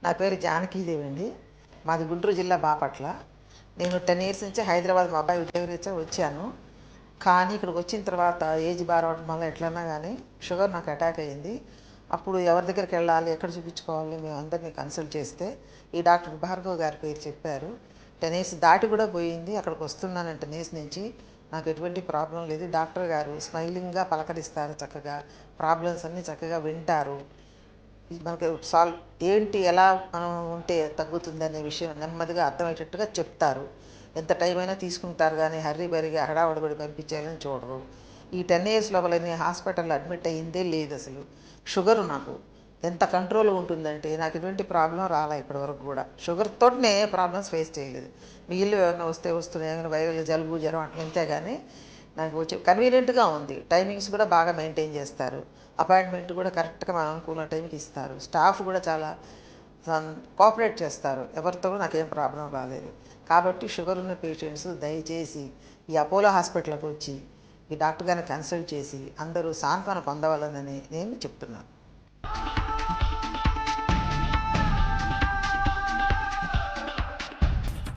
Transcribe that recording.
నా పేరు జానకీదేవి అండి. మాది గుంటూరు జిల్లా బాపట్ల. నేను 10 ఇయర్స్ నుంచి హైదరాబాద్ మా అబ్బాయి ఉద్యోగరీత్యా వచ్చాను. కానీ ఇక్కడికి వచ్చిన తర్వాత ఏజ్ బారవడం వల్ల ఎట్లన్నా కానీ షుగర్ నాకు అటాక్ అయ్యింది. అప్పుడు ఎవరి దగ్గరికి వెళ్ళాలి, ఎక్కడ చూపించుకోవాలి, మేము అందరినీ కన్సల్ట్ చేస్తే ఈ డాక్టర్ భార్గవ్ గారి పేరు చెప్పారు. 10 ఇయర్స్ దాటి కూడా పోయింది. అక్కడికి వస్తున్నాను 10 ఇయర్స్ నుంచి. నాకు ఎటువంటి ప్రాబ్లం లేదు. డాక్టర్ గారు స్మైలింగ్గా పలకరిస్తారు, చక్కగా ప్రాబ్లమ్స్ అన్నీ చక్కగా వింటారు. మనకి సాల్వ్ ఏంటి, ఎలా మనం ఉంటే తగ్గుతుంది అనే విషయం నెమ్మదిగా అర్థమయ్యేటట్టుగా చెప్తారు. ఎంత టైం అయినా తీసుకుంటారు, కానీ హర్రీ బరిగా హడావుడిబడి పంపించేయాలని చూడరు. ఈ 10 ఇయర్స్ లోపల నేను హాస్పిటల్లో అడ్మిట్ అయ్యిందే లేదు. అసలు షుగరు నాకు ఎంత కంట్రోల్ ఉంటుందంటే నాకు ఎటువంటి ప్రాబ్లం రాలే ఇప్పటివరకు కూడా. షుగర్తోనే ప్రాబ్లమ్స్ ఫేస్ చేయలేదు. మిగిలిన ఏమైనా వస్తున్నాయి, ఏమైనా వైరల్ జలుబు జ్వరం అట్లా అంతే. కానీ నాకు వచ్చి కన్వీనియంట్గా ఉంది. టైమింగ్స్ కూడా బాగా మెయింటైన్ చేస్తారు. అపాయింట్మెంట్ కూడా కరెక్ట్గా మన అనుకున్న టైంకి ఇస్తారు. స్టాఫ్ కూడా చాలా కోఆపరేట్ చేస్తారు. ఎవరితో కూడా నాకేం ప్రాబ్లం రాలేదు. కాబట్టి షుగర్ ఉన్న పేషెంట్స్ దయచేసి ఈ అపోలో హాస్పిటల్కి వచ్చి ఈ డాక్టర్ గారిని కన్సల్ట్ చేసి అందరూ సాంత్వన పొందవాలని నేను చెప్తున్నాను.